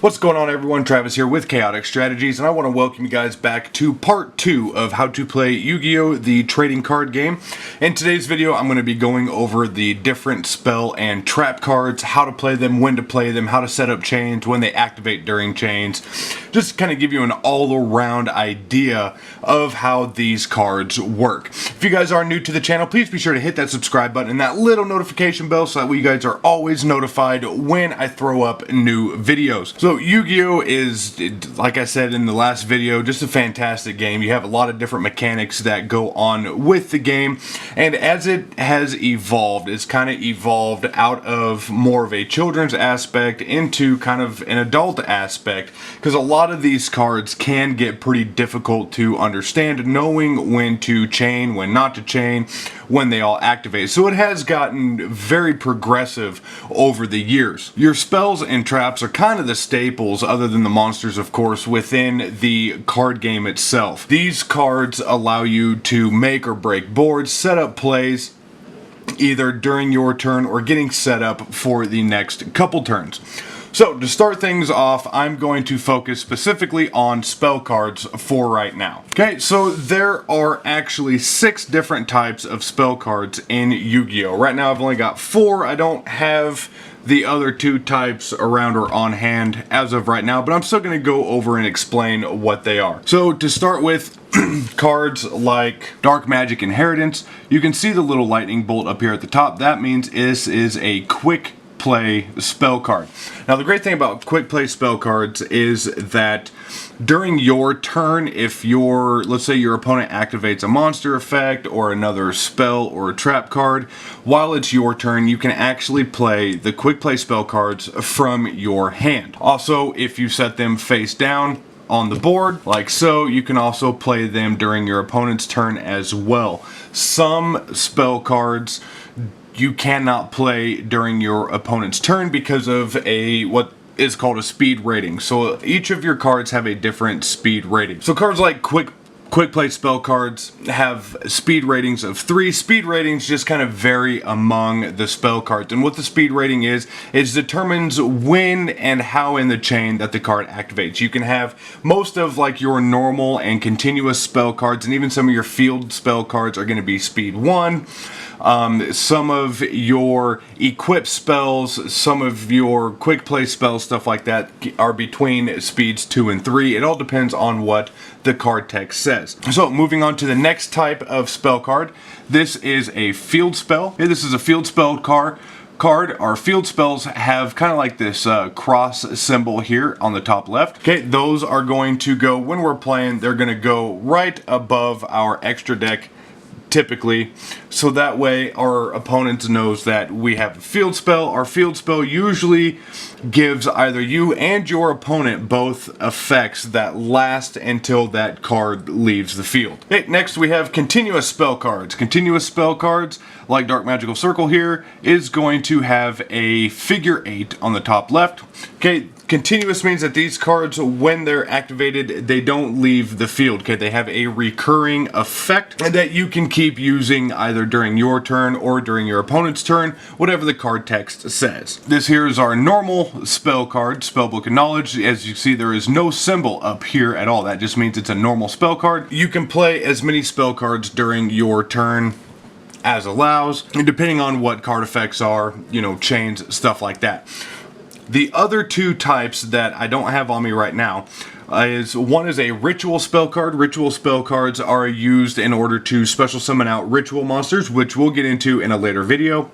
What's going on, everyone? Travis here with Chaotic Strategies, and I want to welcome you guys back to part 2 of how to play Yu-Gi-Oh! The trading card game. In today's video, I'm going to be going over the different spell and trap cards, how to play them, when to play them, how to set up chains, when they activate during chains, just to kind of give you an all-around idea of how these cards work. If you guys are new to the channel, please be sure to hit that subscribe button and that little notification bell so that way you guys are always notified when I throw up new videos. So Yu-Gi-Oh! Is, like I said in the last video, just a fantastic game. You have a lot of different mechanics that go on with the game, and as it has evolved, it's kind of evolved out of more of a children's aspect into kind of an adult aspect, because a lot of these cards can get pretty difficult to understand, knowing when to chain, when not to chain, when they all activate. So it has gotten very progressive over the years. Your spells and traps are kind of the staples, other than the monsters, of course, within the card game itself. These cards allow you to make or break boards, set up plays, either during your turn or getting set up for the next couple turns. So to start things off, I'm going to focus specifically on spell cards for right now. Okay, so there are actually 6 different types of spell cards in Yu-Gi-Oh! Right now I've only got 4. I don't have the other 2 types around or on hand as of right now, but I'm still going to go over and explain what they are. So to start with, cards like Dark Magic Inheritance, you can see the little lightning bolt up here at the top. That means this is a quick play spell card. Now the great thing about quick play spell cards is that during your turn, if let's say your opponent activates a monster effect or another spell or a trap card, while it's your turn, you can actually play the quick play spell cards from your hand. Also, if you set them face down on the board, like so, you can also play them during your opponent's turn as well. Some spell cards you cannot play during your opponent's turn because of what is called a speed rating. So each of your cards have a different speed rating. So cards like quick play spell cards have speed ratings of 3. Speed ratings just kind of vary among the spell cards, and what the speed rating is determines when and how in the chain that the card activates. You can have most of like your normal and continuous spell cards, and even some of your field spell cards are going to be speed 1. Some of your equip spells, some of your quick play spells, stuff like that, are between speeds 2 and 3. It all depends on what the card text says. So moving on to the next type of spell card, this is a field spell. This is a field spell card. Our field spells have kind of like this cross symbol here on the top left. Okay, those are going to go, when we're playing, they're going to go right above our extra deck typically, so that way our opponent knows that we have a field spell. Our field spell usually gives either you and your opponent both effects that last until that card leaves the field. Okay, next we have continuous spell cards. Continuous spell cards, like Dark Magical Circle here, is going to have a figure 8 on the top left. Okay, continuous means that these cards, when they're activated, they don't leave the field. Okay, they have a recurring effect that you can keep using either during your turn or during your opponent's turn, whatever the card text says. This here is our normal spell card, Spellbook of Knowledge. As you see, there is no symbol up here at all. That just means it's a normal spell card. You can play as many spell cards during your turn as allows, and depending on what card effects are, chains, stuff like that. The other 2 types that I don't have on me right now one is a ritual spell card. Ritual spell cards are used in order to special summon out ritual monsters, which we'll get into in a later video.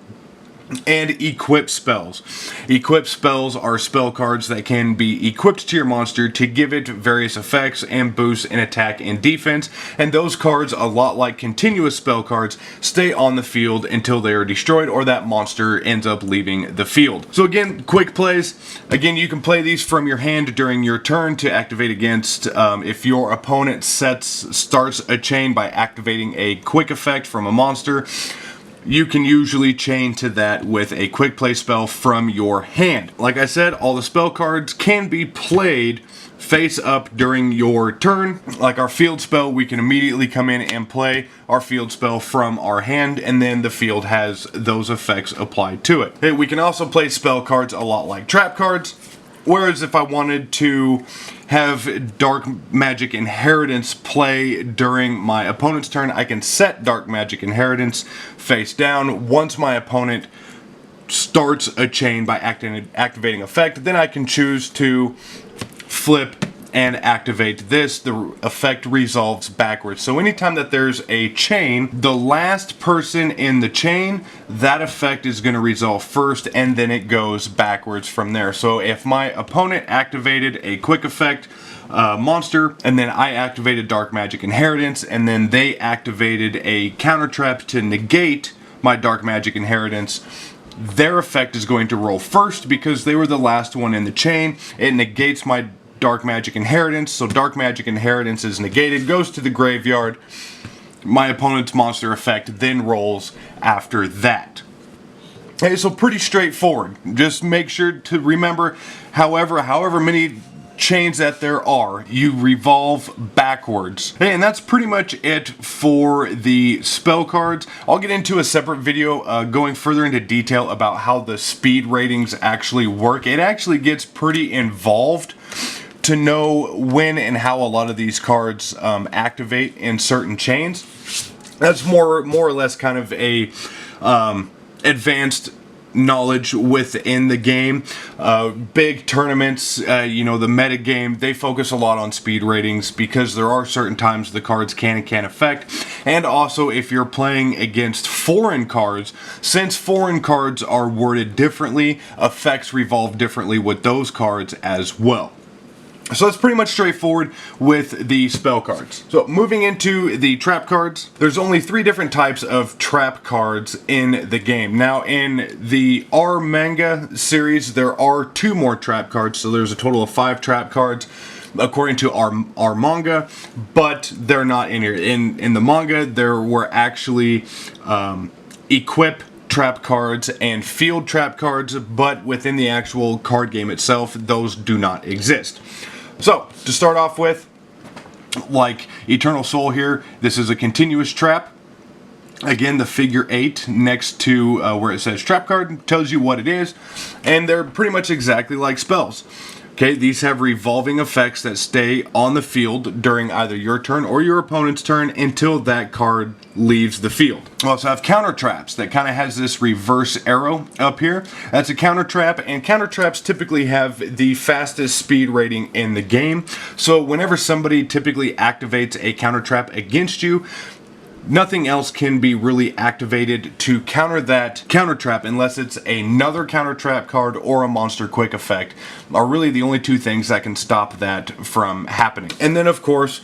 And equip spells. Equip spells are spell cards that can be equipped to your monster to give it various effects and boosts in attack and defense, and those cards, a lot like continuous spell cards, stay on the field until they are destroyed or that monster ends up leaving the field. So again, quick plays. Again, you can play these from your hand during your turn to activate against if your opponent starts a chain by activating a quick effect from a monster. You can usually chain to that with a quick play spell from your hand. Like I said, all the spell cards can be played face up during your turn. Like our field spell, we can immediately come in and play our field spell from our hand, and then the field has those effects applied to it. We can also play spell cards a lot like trap cards. Whereas if I wanted to have Dark Magic Inheritance play during my opponent's turn, I can set Dark Magic Inheritance face down. Once my opponent starts a chain by activating effect, then I can choose to flip and activate this. The effect resolves backwards. So anytime that there's a chain, the last person in the chain, that effect is going to resolve first, and then it goes backwards from there. So if my opponent activated a quick effect monster, and then I activated Dark Magic Inheritance, and then they activated a counter trap to negate my Dark Magic Inheritance, their effect is going to roll first because they were the last one in the chain. It negates my Dark Magic Inheritance, so Dark Magic Inheritance is negated, goes to the graveyard. My opponent's monster effect then rolls after that. Okay, so pretty straightforward. Just make sure to remember, however many chains that there are, you revolve backwards. Okay, and that's pretty much it for the spell cards. I'll get into a separate video going further into detail about how the speed ratings actually work. It actually gets pretty involved to know when and how a lot of these cards activate in certain chains. That's more or less kind of a advanced knowledge within the game. Big tournaments, you know, the meta game, they focus a lot on speed ratings because there are certain times the cards can and can't affect. And also if you're playing against foreign cards, since foreign cards are worded differently, effects revolve differently with those cards as well. So that's pretty much straightforward with the spell cards. So moving into the trap cards, there's only 3 different types of trap cards in the game. Now in the R manga series, there are 2 more trap cards, so there's a total of 5 trap cards according to our manga, but they're not in here. In the manga, there were actually equip trap cards and field trap cards, but within the actual card game itself, those do not exist. So, to start off with, like Eternal Soul here, this is a continuous trap. Again, the figure 8 next to where it says trap card tells you what it is, and they're pretty much exactly like spells. Okay, these have revolving effects that stay on the field during either your turn or your opponent's turn until that card leaves the field. We also have counter traps that kind of has this reverse arrow up here. That's a counter trap, and counter traps typically have the fastest speed rating in the game. So whenever somebody typically activates a counter trap against you, nothing else can be really activated to counter that counter trap unless it's another counter trap card or a monster quick effect are really the only 2 things that can stop that from happening. And then of course,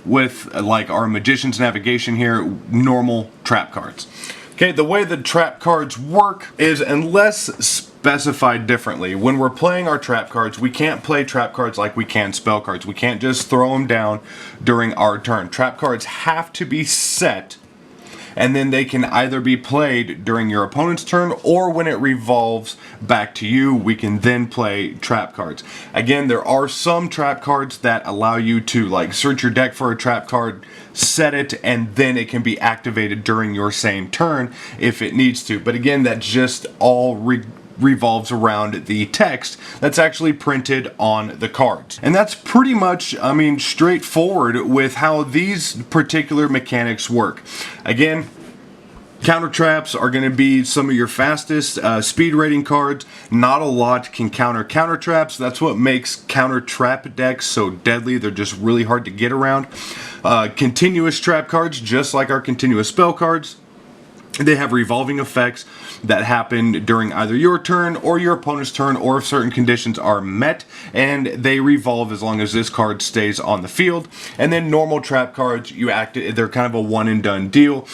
with like our Magician's Navigation here, normal trap cards. Okay, the way the trap cards work is, unless specified differently, when we're playing our trap cards, we can't play trap cards like we can spell cards. We can't just throw them down during our turn. Trap cards have to be set, and then they can either be played during your opponent's turn, or when it revolves back to you, we can then play trap cards. Again, there are some trap cards that allow you to like search your deck for a trap card, set it, and then it can be activated during your same turn if it needs to. But again, that just all revolves around the text that's actually printed on the cards. And that's pretty much, I mean, straightforward with how these particular mechanics work. Again, counter traps are going to be some of your fastest speed rating cards. Not a lot can counter counter traps. That's what makes counter trap decks so deadly. They're just really hard to get around. Continuous trap cards, just like our continuous spell cards, they have revolving effects that happen during either your turn or your opponent's turn, or if certain conditions are met, and they revolve as long as this card stays on the field. And then normal trap cards, they're kind of a one and done deal.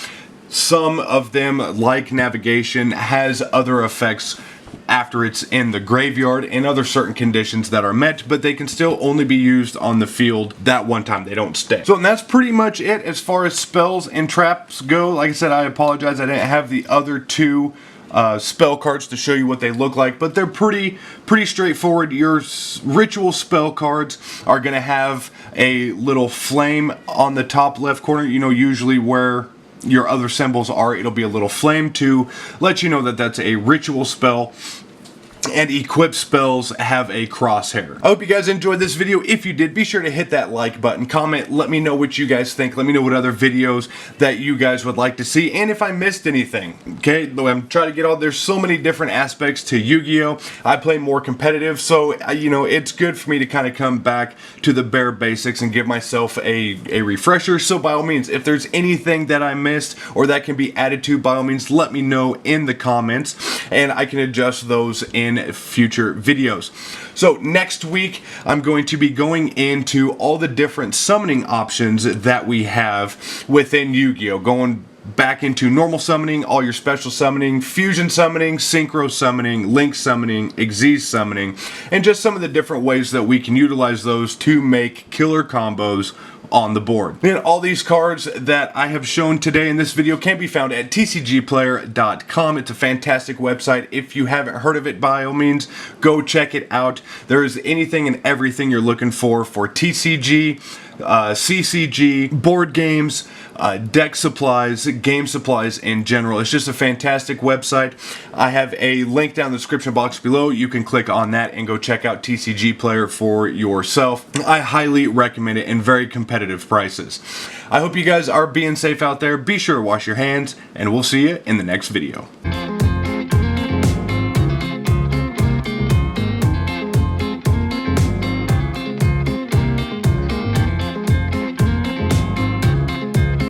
Some of them, like Navigation, has other effects after it's in the graveyard and other certain conditions that are met, but they can still only be used on the field that one time. They don't stay. So, and that's pretty much it as far as spells and traps go. Like I said, I apologize I didn't have the other 2 spell cards to show you what they look like, but they're pretty straightforward. Your ritual spell cards are going to have a little flame on the top left corner, you know, usually where your other symbols are. It'll be a little flame to let you know that that's a ritual spell. and equip spells have a crosshair. I hope you guys enjoyed this video. If you did, be sure to hit that like button, comment, let me know what you guys think, let me know what other videos that you guys would like to see, and if I missed anything. Okay, I'm trying to get all, there's so many different aspects to Yu-Gi-Oh! I play more competitive, so you know, it's good for me to kind of come back to the bare basics and give myself a refresher. So by all means, if there's anything that I missed or that can be added to, by all means, let me know in the comments, and I can adjust those in future videos. So next week, I'm going to be going into all the different summoning options that we have within Yu-Gi-Oh! Going back into normal summoning, all your special summoning, fusion summoning, synchro summoning, link summoning, Xyz summoning, and just some of the different ways that we can utilize those to make killer combos on the board. And all these cards that I have shown today in this video can be found at tcgplayer.com. It's a fantastic website. If you haven't heard of it, by all means, go check it out. There is anything and everything you're looking for TCG, CCG, board games, deck supplies, game supplies in general. It's just a fantastic website. I have a link down in the description box below. You can click on that and go check out TCG Player for yourself. I highly recommend it, and very competitive prices. I hope you guys are being safe out there. Be sure to wash your hands, and we'll see you in the next video.